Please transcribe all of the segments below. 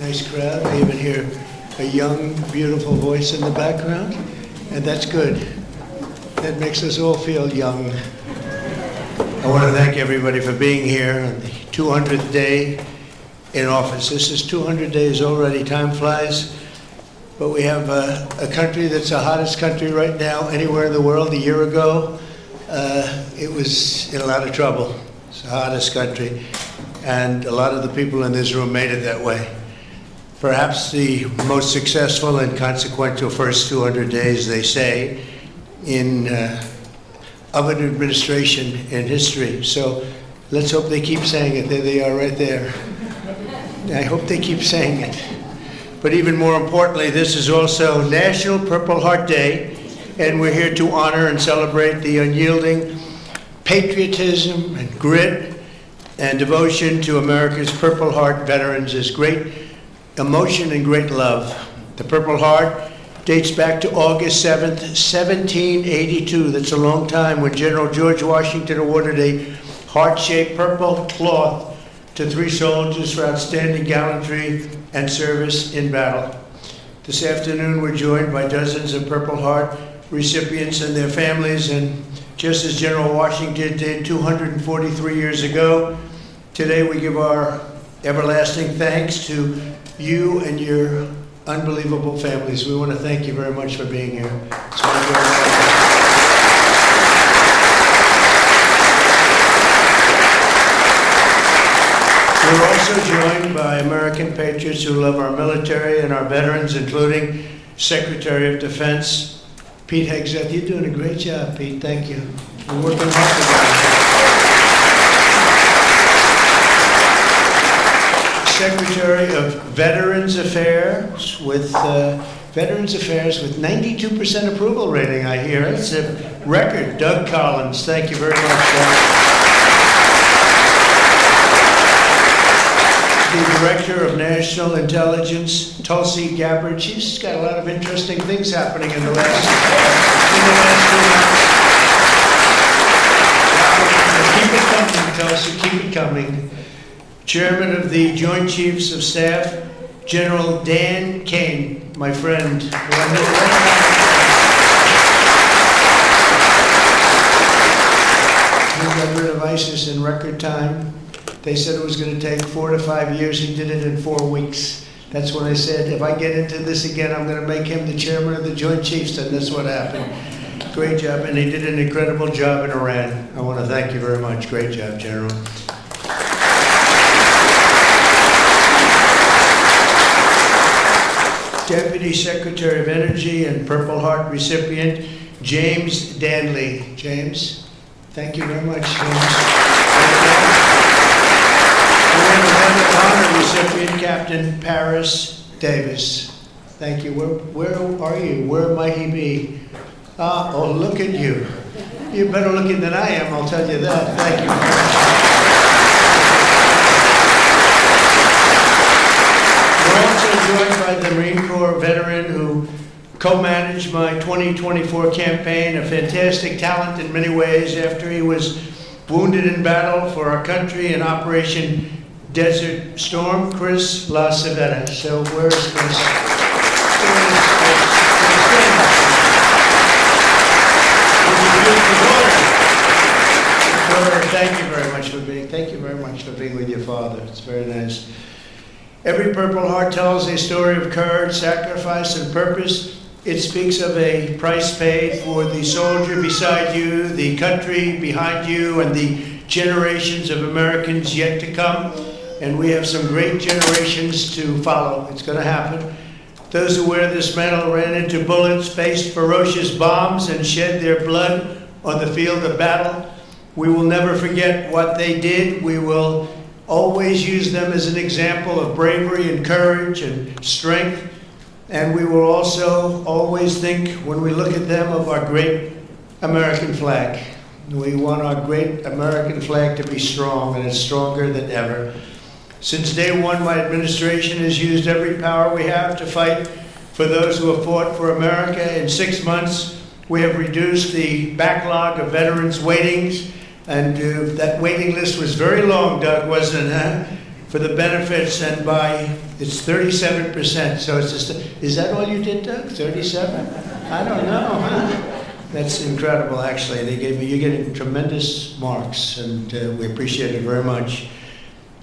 Nice crowd. I even hear a young, beautiful voice in the background, and that's good. That makes us all feel young. I want to thank everybody for being here on the 200th day in office. This is 200 days already. Time flies. But we have a country that's the hottest country right now anywhere in the world. A year ago, it was in a lot of trouble. It's the hottest country. And a lot of the people in this room made it that way. Perhaps the most successful and consequential first 200 days, they say, of an administration in history. So let's hope they keep saying it. There they are right there. I hope they keep saying it. But even more importantly, this is also National Purple Heart Day, and we're here to honor and celebrate the unyielding patriotism and grit and devotion to America's Purple Heart veterans. Is great emotion and great love. The Purple Heart dates back to August 7th, 1782. That's a long time, when General George Washington awarded a heart-shaped purple cloth to 3 soldiers for outstanding gallantry and service in battle. This afternoon, we're joined by dozens of Purple Heart recipients and their families, and just as General Washington did 243 years ago, today we give our everlasting thanks to you and your unbelievable families. We want to thank you very much for being here. We're also joined by American patriots who love our military and our veterans, including Secretary of Defense Pete Hegseth. You're doing a great job, Pete. Thank you. We're working hard together. Secretary of Veterans Affairs with 92% approval rating, I hear. It's a record. Doug Collins. Thank you very much, Doug. The Director of National Intelligence, Tulsi Gabbard. She's got a lot of interesting things happening in the last 2 months. Keep it coming, Tulsi, keep it coming. Chairman of the Joint Chiefs of Staff, General Dan Kane, my friend. He got rid of ISIS in record time. They said it was going to take 4 to 5 years. He did it in 4 weeks. That's when I said, if I get into this again, I'm going to make him the chairman of the Joint Chiefs, and that's what happened. Great job, and he did an incredible job in Iran. I want to thank you very much. Great job, General. Deputy Secretary of Energy and Purple Heart recipient, James Danley. James, thank you very much, James. Honor recipient, Captain Paris Davis. Thank you. Where are you? Where might he be? Oh, look at you. You're better looking than I am, I'll tell you that. Thank you very much. We're also joined by the Marine Corps veteran who co-managed my 2024 campaign, a fantastic talent in many ways after he was wounded in battle for our country in Operation Desert Storm, Chris LaCivetta. So where's Chris? Thank you very much for being with your father. It's very nice. Every Purple Heart tells a story of courage, sacrifice, and purpose. It speaks of a price paid for the soldier beside you, the country behind you, and the generations of Americans yet to come. And we have some great generations to follow. It's going to happen. Those who wear this medal ran into bullets, faced ferocious bombs, and shed their blood on the field of battle. We will never forget what they did. We will always use them as an example of bravery and courage and strength. And we will also always think, when we look at them, of our great American flag. We want our great American flag to be strong, and it's stronger than ever. Since day one, my administration has used every power we have to fight for those who have fought for America. In 6 months, we have reduced the backlog of veterans' waitings, and that waiting list was very long, Doug, wasn't it? for the benefits, and it's 37%. So it's just, is that all you did, Doug? 37? I don't know, huh? That's incredible, actually. You're getting tremendous marks, and we appreciate it very much.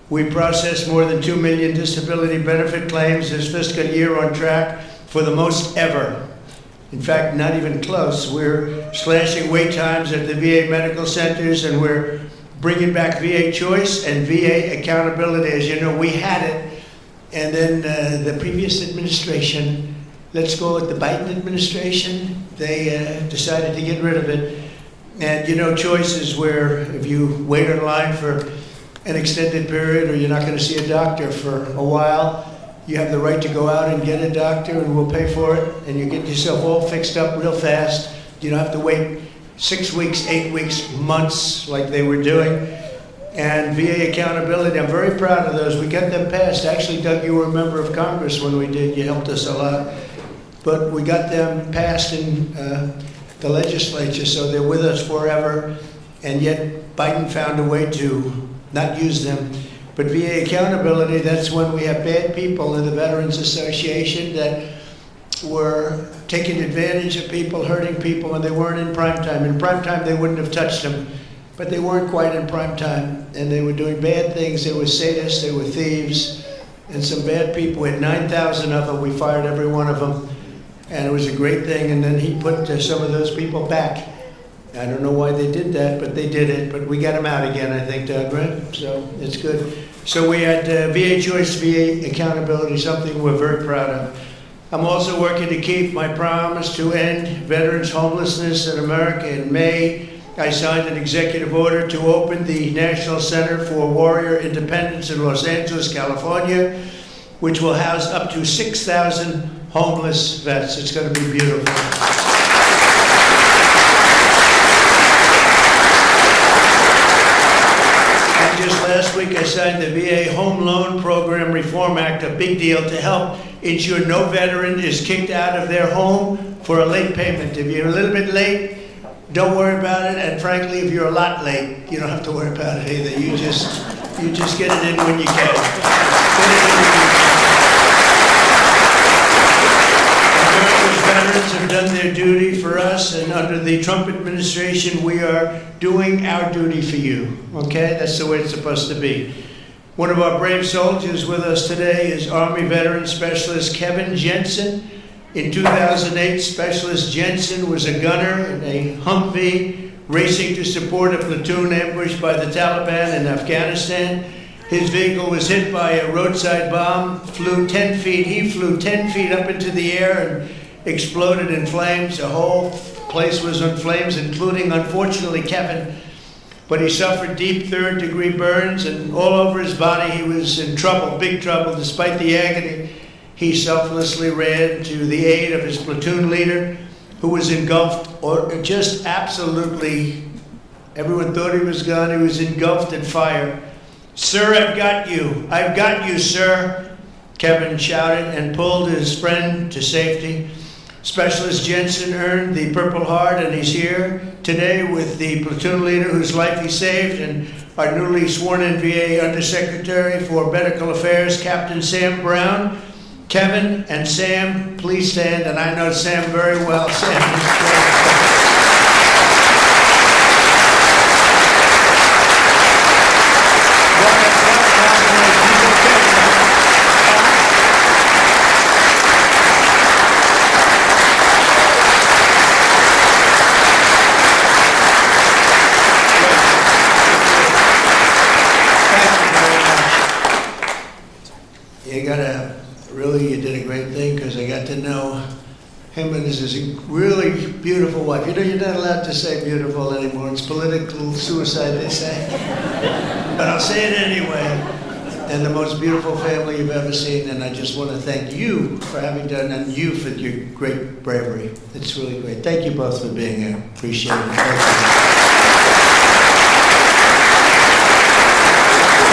We processed more than 2 million disability benefit claims this fiscal year, on track for the most ever. In fact, not even close. We're slashing wait times at the VA medical centers, and we're bringing back VA choice and VA accountability. As you know, we had it, and then the previous administration, let's go with the Biden administration, they decided to get rid of it. And you know, choice is where if you wait in line for an extended period, or you're not going to see a doctor for a while, you have the right to go out and get a doctor, and we'll pay for it, and you get yourself all fixed up real fast. You don't have to wait 6 weeks, 8 weeks, months like they were doing. And VA accountability, I'm very proud of those. We got them passed. Actually, Doug, you were a member of Congress when we did. You helped us a lot. But we got them passed in the legislature, so they're with us forever. And yet Biden found a way to not use them. But VA accountability, that's when we have bad people in the Veterans Association that were taking advantage of people, hurting people, and they weren't in prime time. In prime time, they wouldn't have touched them, but they weren't quite in prime time, and they were doing bad things. They were sadists, they were thieves, and some bad people. We had 9,000 of them. We fired every one of them, and it was a great thing. And then he put some of those people back. I don't know why they did that, but they did it. But we got them out again, I think, Doug, right? So it's good. So we had VA choice, VA accountability, something we're very proud of. I'm also working to keep my promise to end veterans' homelessness in America. In May, I signed an executive order to open the National Center for Warrior Independence in Los Angeles, California, which will house up to 6,000 homeless vets. It's going to be beautiful. Just last week, I signed the VA Home Loan Program Reform Act, a big deal, to help ensure no veteran is kicked out of their home for a late payment. If you're a little bit late, don't worry about it. And frankly, if you're a lot late, you don't have to worry about it either. You just get it in when you can. Get it in when you can. America's veterans have done their duty for us, and under the Trump administration, we are doing our duty for you. Okay? That's the way it's supposed to be. One of our brave soldiers with us today is Army Veteran Specialist Kevin Jensen. In 2008, Specialist Jensen was a gunner in a Humvee racing to support a platoon ambushed by the Taliban in Afghanistan. His vehicle was hit by a roadside bomb, flew 10 feet. He flew 10 feet up into the air and exploded in flames. The whole place was in flames, including, unfortunately, Kevin. But he suffered deep third-degree burns, and all over his body he was in trouble, big trouble. Despite the agony, he selflessly ran to the aid of his platoon leader, who was engulfed, or just absolutely, everyone thought he was gone. He was engulfed in fire. "Sir, I've got you. I've got you, sir," Kevin shouted and pulled his friend to safety. Specialist Jensen earned the Purple Heart, and he's here today with the platoon leader whose life he saved, and our newly sworn-in VA Undersecretary for Medical Affairs, Captain Sam Brown. Kevin and Sam, please stand, and I know Sam very well. Sam, you did a great thing, because I got to know him and his really beautiful wife. You know, you're not allowed to say beautiful anymore. It's political suicide, they say. But I'll say it anyway. And the most beautiful family you've ever seen. And I just want to thank you for having done, and you for your great bravery. It's really great. Thank you both for being here. Appreciate it. Thank you.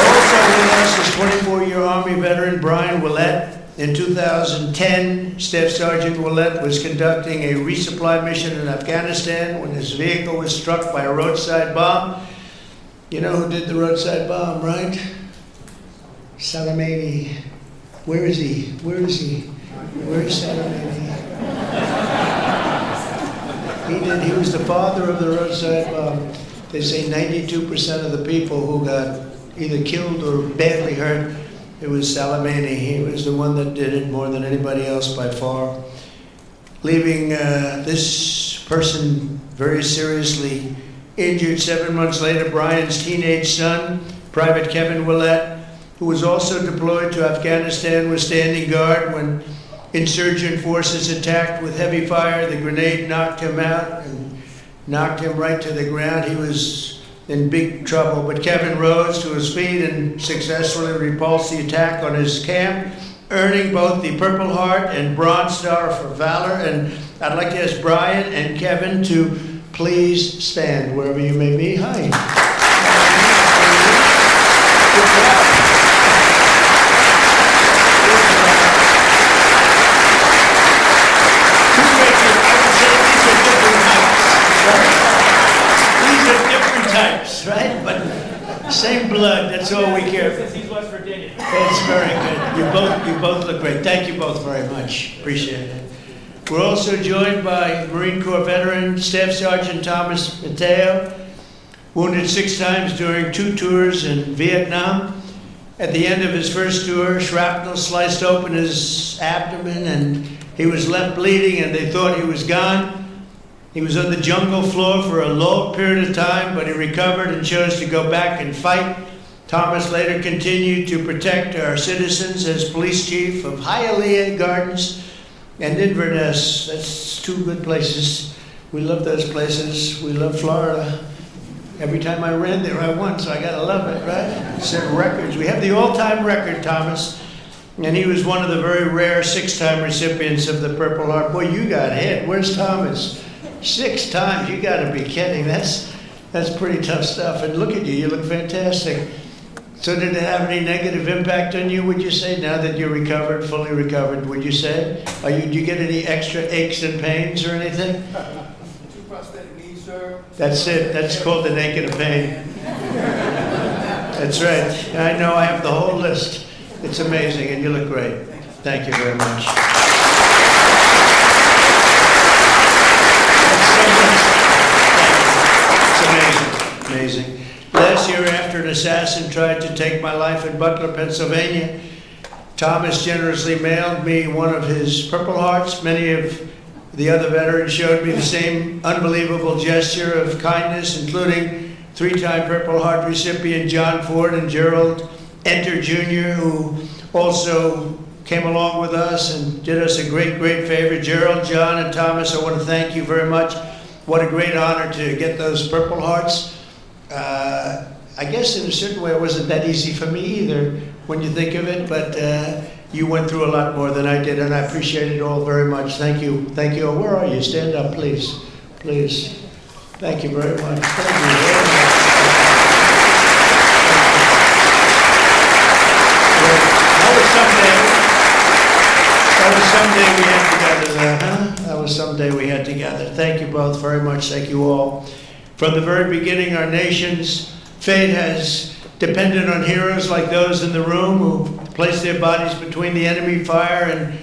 Also with us is 24-year Army veteran Brian Willett. In 2010, Staff Sergeant Willett was conducting a resupply mission in Afghanistan when his vehicle was struck by a roadside bomb. You know who did the roadside bomb, right? Salamani. Where is he? Where is he? Where is Salamani? He was the father of the roadside bomb. They say 92% of the people who got either killed or badly hurt, it was Salamani. He was the one that did it more than anybody else by far. Leaving this person very seriously injured. 7 months later, Brian's teenage son, Private Kevin Willett, who was also deployed to Afghanistan, was standing guard when insurgent forces attacked with heavy fire. The grenade knocked him out and knocked him right to the ground. He was in big trouble, but Kevin rose to his feet and successfully repulsed the attack on his camp, earning both the Purple Heart and Bronze Star for valor. And I'd like to ask Brian and Kevin to please stand wherever you may be. Hi. Good job. These are different types, right? But same blood, that's all we care for. He's West Virginia. That's very good. You both look great. Thank you both very much. Appreciate it. We're also joined by Marine Corps veteran Staff Sergeant Thomas Mateo, wounded 6 times during 2 tours in Vietnam. At the end of his first tour, shrapnel sliced open his abdomen and he was left bleeding and they thought he was gone. He was on the jungle floor for a long period of time, but he recovered and chose to go back and fight. Thomas later continued to protect our citizens as police chief of Hialeah Gardens and Inverness. That's 2 good places. We love those places. We love Florida. Every time I ran there, I won, so I gotta love it, right? Set records. We have the all-time record, Thomas. And he was one of the very rare 6-time recipients of the Purple Heart. Boy, you got hit. Where's Thomas? 6 times. You gotta be kidding. That's pretty tough stuff. And look at you. You look fantastic. So did it have any negative impact on you, would you say, now that you're recovered, fully recovered, would you say? Do you get any extra aches and pains or anything? 2 prosthetic knees, sir. That's it. That's called the naked of pain. That's right. I know. I have the whole list. It's amazing, and you look great. Thank you very much. It's amazing. Last year, after an assassin tried to take my life in Butler, Pennsylvania, Thomas generously mailed me one of his Purple Hearts. Many of the other veterans showed me the same unbelievable gesture of kindness, including 3-time Purple Heart recipient John Ford and Gerald Enter Jr., who also came along with us and did us a great, great favor. Gerald, John, and Thomas, I want to thank you very much. What a great honor to get those Purple Hearts. I guess in a certain way it wasn't that easy for me either when you think of it, but you went through a lot more than I did, and I appreciate it all very much. Thank you. Thank you. Oh, where are you? Stand up, please. Please. Thank you very much. Thank you very much. That was someday we had together. Thank you both very much. Thank you all. From the very beginning, our nation's fate has depended on heroes like those in the room who placed their bodies between the enemy fire and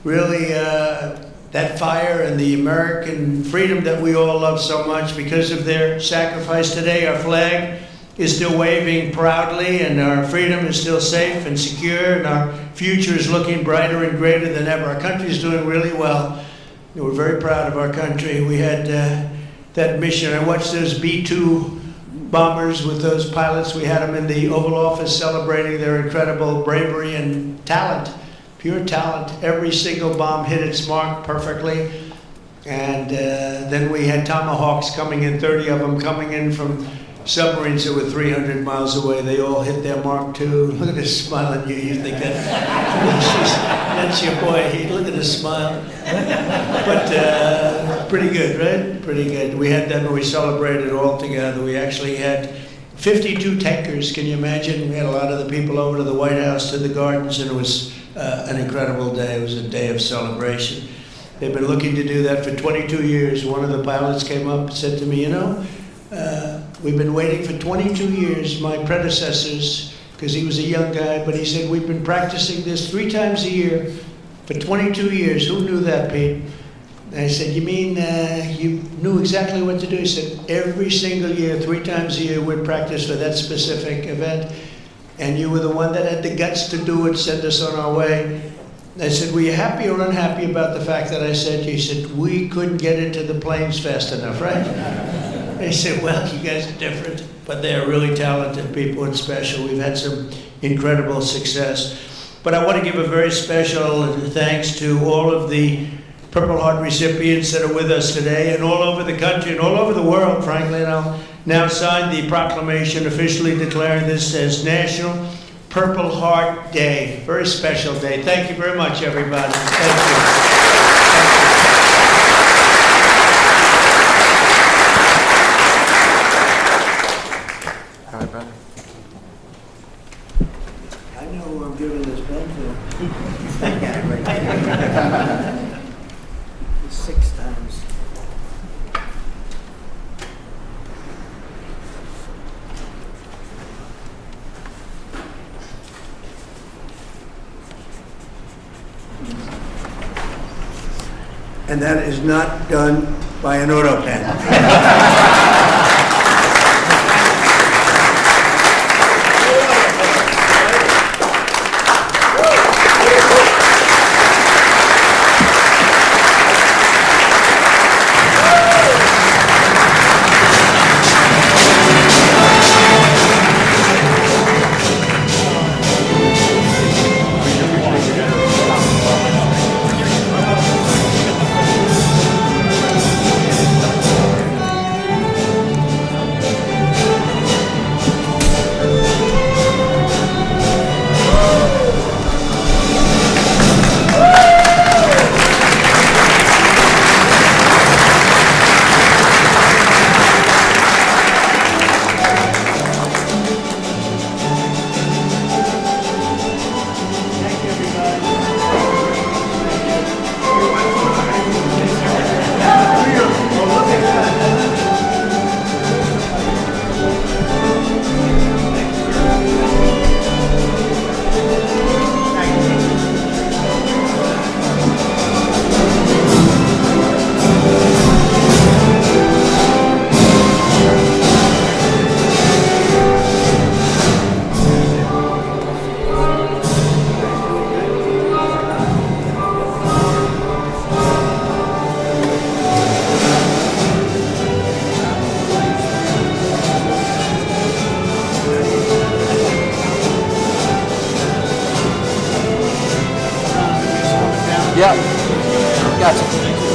really that fire and the American freedom that we all love so much. Because of their sacrifice today, our flag is still waving proudly and our freedom is still safe and secure and our future is looking brighter and greater than ever. Our country is doing really well. We're very proud of our country. We had that mission. I watched those B-2 bombers with those pilots. We had them in the Oval Office celebrating their incredible bravery and talent, pure talent. Every single bomb hit its mark perfectly. And then we had Tomahawks coming in, 30 of them coming in from submarines that were 300 miles away. They all hit their mark too. Look at this smile on you. You think that's your boy. Look at this smile. But pretty good, right? Pretty good. We had them and we celebrated all together. We actually had 52 tankers. Can you imagine? We had a lot of the people over to the White House, to the gardens, and it was an incredible day. It was a day of celebration. They've been looking to do that for 22 years. One of the pilots came up and said to me, we've been waiting for 22 years. My predecessors because he was a young guy, but he said, we've been practicing this 3 times a year for 22 years. Who knew that, Pete? And I said, you mean you knew exactly what to do? He said, every single year, 3 times a year, we'd practice for that specific event. And you were the one that had the guts to do it, send us on our way. And I said, were you happy or unhappy about the fact that I said, he said, we couldn't get into the planes fast enough, right? I said, well, you guys are different, but they're really talented people and special. We've had some incredible success. But I want to give a very special thanks to all of the Purple Heart recipients that are with us today, and all over the country and all over the world, frankly. And I'll now sign the proclamation officially declaring this as National Purple Heart Day. Very special day. Thank you very much, everybody. Thank you. All right, brother. I know who I'm giving this pen to. I got it right there. 6 times. And that is not done by an auto pen. Yeah. Gotcha.